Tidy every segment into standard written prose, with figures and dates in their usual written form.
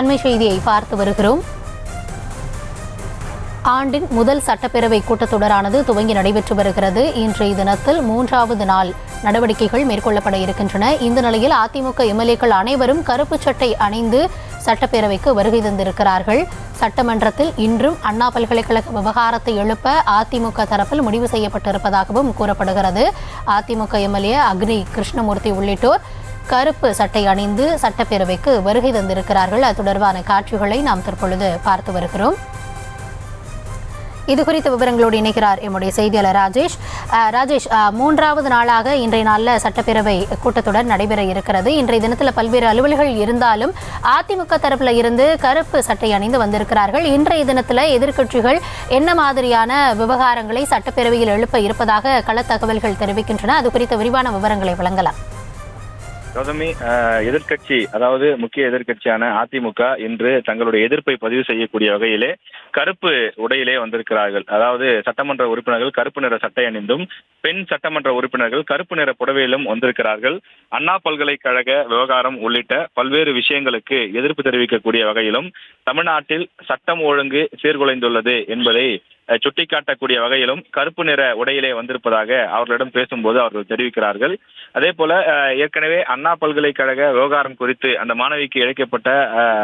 அண்மை செய்தியை பார்த்து வருகிறோம். ஆண்டின் முதல் சட்டப்பேரவை கூட்டத்தொடரானது துவங்கி நடைபெற்று வருகிறது. இன்றைய தினத்தில் 3வது நாள் நடவடிக்கைகள் மேற்கொள்ளப்பட இருக்கின்றன. இந்த நிலையில் அதிமுக எம்எல்ஏக்கள் அனைவரும் கருப்பு சட்டை அணிந்து சட்டப்பேரவைக்கு வருகை தந்திருக்கிறார்கள். சட்டமன்றத்தில் இன்றும் அண்ணா பல்கலைக்கழக விவகாரத்தை எழுப்ப அதிமுக தரப்பில் முடிவு செய்யப்பட்டிருப்பதாகவும் கூறப்படுகிறது. அதிமுக எம்எல்ஏ அக்னி கிருஷ்ணமூர்த்தி உள்ளிட்டோர் கருப்பு சட்டை அணிந்து சட்டப்பேரவைக்கு வருகை தந்திருக்கிறார்கள். அது தொடர்பான காட்சிகளை நாம் தற்பொழுது பார்த்து வருகிறோம். இதுகுறித்த விவரங்களோடு இணைகிறார் எம்முடைய செய்தியாளர் ராஜேஷ். 3வது நாளாக இன்றைய நாளில் சட்டப்பேரவை கூட்டத்தொடர் நடைபெற இருக்கிறது. இன்றைய தினத்தில் பல்வேறு அலுவல்கள் இருந்தாலும் அதிமுக தரப்பில் இருந்து கருப்பு சட்டை அணிந்து வந்திருக்கிறார்கள். இன்றைய தினத்தில் எதிர்க்கட்சிகள் என்ன மாதிரியான விவகாரங்களை சட்டப்பேரவையில் எழுப்ப இருப்பதாக கள தகவல்கள் தெரிவிக்கின்றன. அது குறித்த விரிவான விவரங்களை வழங்கலாம். கௌதமி, எதிர்கட்சி அதாவது முக்கிய எதிர்கட்சியான அதிமுக இன்று தங்களுடைய எதிர்ப்பை பதிவு செய்யக்கூடிய வகையிலே கருப்பு உடையிலே வந்திருக்கிறார்கள். அதாவது சட்டமன்ற உறுப்பினர்கள் கருப்பு நிற சட்டை அணிந்தும் பெண் சட்டமன்ற உறுப்பினர்கள் கருப்பு நிற புடவையிலும் வந்திருக்கிறார்கள். அண்ணா பல்கலைக்கழக விவகாரம் உள்ளிட்ட பல்வேறு விஷயங்களுக்கு எதிர்ப்பு தெரிவிக்கக்கூடிய வகையிலும் தமிழ்நாட்டில் சட்டம் ஒழுங்கு சீர்குலைந்துள்ளது என்பதை சுட்டிக்காட்டக்கூடிய வகையிலும் கருப்பு நிற உடையிலே வந்திருப்பதாக அவர்களிடம் பேசும்போது அவர்கள் தெரிவிக்கிறார்கள். அதே போல ஏற்கனவே அண்ணா பல்கலைக்கழக விவகாரம் குறித்து அந்த மாணவிக்கு இழைக்கப்பட்ட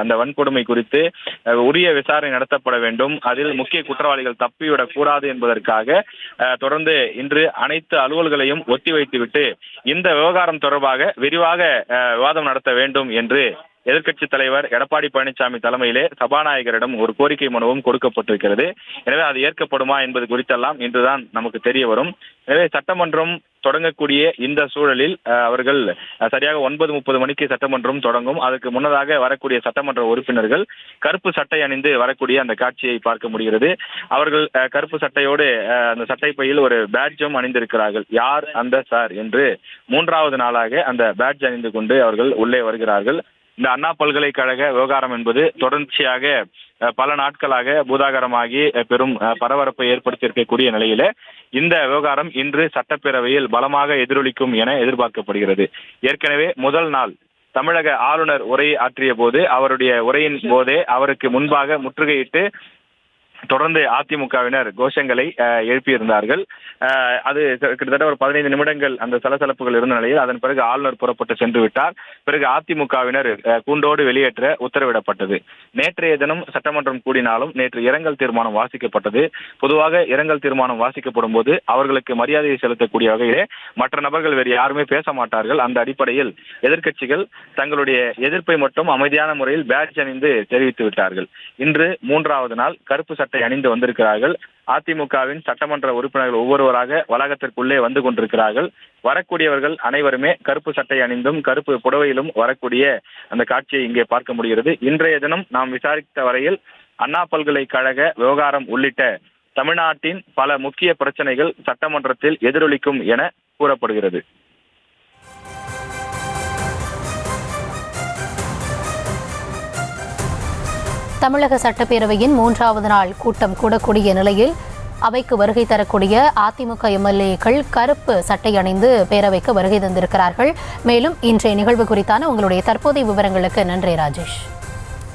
அந்த வன்கொடுமை குறித்து உரிய விசாரணை நடத்தப்பட வேண்டும், அதில் முக்கிய குற்றவாளிகள் தப்பிவிடக் கூடாது என்பதற்காக தொடர்ந்து இன்று அனைத்து அலுவல்களையும் ஒத்திவைத்துவிட்டு இந்த விவகாரம் தொடர்பாக விரிவாக விவாதம் நடத்த வேண்டும் என்று எதிர்க்கட்சித் தலைவர் எடப்பாடி பழனிசாமி தலைமையிலே சபாநாயகரிடம் ஒரு கோரிக்கை மனுவும் கொடுக்கப்பட்டிருக்கிறது. எனவே அது ஏற்கப்படுமா என்பது குறித்தெல்லாம் இன்றுதான் நமக்கு தெரிய வரும். எனவே சட்டமன்றம் தொடங்கக்கூடிய இந்த சூழலில் அவர்கள் சரியாக 9:30 மணிக்கு சட்டமன்றம் தொடங்கும். அதற்கு முன்னதாக வரக்கூடிய சட்டமன்ற உறுப்பினர்கள் கருப்பு சட்டை அணிந்து வரக்கூடிய அந்த காட்சியை பார்க்க முடிகிறது. அவர்கள் கருப்பு சட்டையோடு அந்த சட்டை பையில் ஒரு பேட்ஜும் அணிந்திருக்கிறார்கள். யார் அந்த சார் என்று 3வது நாளாக அந்த பேட்ஜ் அணிந்து கொண்டு அவர்கள் உள்ளே வருகிறார்கள். இந்த அண்ணா பல்கலைக்கழக விவகாரம் என்பது தொடர்ச்சியாக பல நாட்களாக பூதாகரமாகி பெரும் பரபரப்பை ஏற்படுத்தியிருக்கக்கூடிய நிலையில இந்த விவகாரம் இன்று சட்டப்பேரவையில் பலமாக எதிரொலிக்கும் என எதிர்பார்க்கப்படுகிறது. ஏற்கனவே முதல் நாள் தமிழக ஆளுநர் உரை ஆற்றிய போது அவருடைய உரையின் போதே அவருக்கு முன்பாக முற்றுகையிட்டு தொடர்ந்து அதிமுகவினர் கோஷங்களை எழுப்பியிருந்தார்கள். அது கிட்டத்தட்ட ஒரு 15 நிமிடங்கள் அந்த சலசலப்புகள் இருந்த நிலையில் அதன் பிறகு ஆளுநர் புறப்பட்டு சென்று விட்டார். பிறகு அதிமுகவினர் கூண்டோடு வெளியேற்ற உத்தரவிடப்பட்டது. நேற்றைய தினம் சட்டமன்றம் கூடினாலும் நேற்று இரங்கல் தீர்மானம் வாசிக்கப்பட்டது. பொதுவாக இரங்கல் தீர்மானம் வாசிக்கப்படும் போது அவர்களுக்கு மரியாதையை செலுத்தக்கூடிய வகையிலே மற்ற நபர்கள் வேறு யாருமே பேச மாட்டார்கள். அந்த அடிப்படையில் எதிர்க்கட்சிகள் தங்களுடைய எதிர்ப்பை மட்டும் அமைதியான முறையில் பேட்ஜ் அணிந்து தெரிவித்து விட்டார்கள். இன்று 3வது நாள் கருப்பு சட்டை அணிந்து வந்திருக்கிறார்கள். அதிமுகவின் சட்டமன்ற உறுப்பினர்கள் ஒவ்வொருவராக வளாகத்திற்குள்ளே வந்து கொண்டிருக்கிறார்கள். வரக்கூடியவர்கள் அனைவருமே கருப்பு சட்டை அணிந்தும் கருப்பு புடவையிலும் வரக்கூடிய அந்த காட்சியை இங்கே பார்க்க முடிகிறது. இன்றைய தினம் நாம் விசாரித்த வரையில் அண்ணா பல்கலைக்கழக விவகாரம் உள்ளிட்ட தமிழ்நாட்டின் பல முக்கிய பிரச்சனைகள் சட்டமன்றத்தில் எதிரொலிக்கும் என கூறப்படுகிறது. தமிழக சட்டப்பேரவையின் 3வது நாள் கூட்டம் கூடக்கூடிய நிலையில் அவைக்கு வருகை தரக்கூடிய அதிமுக எம்எல்ஏக்கள் கருப்பு சட்டை அணிந்து பேரவைக்கு வருகை தந்திருக்கிறார்கள். மேலும் இன்றைய நிகழ்வு குறித்தான உங்களுடைய தற்போதைய விவரங்களுக்கு நன்றி ராஜேஷ்.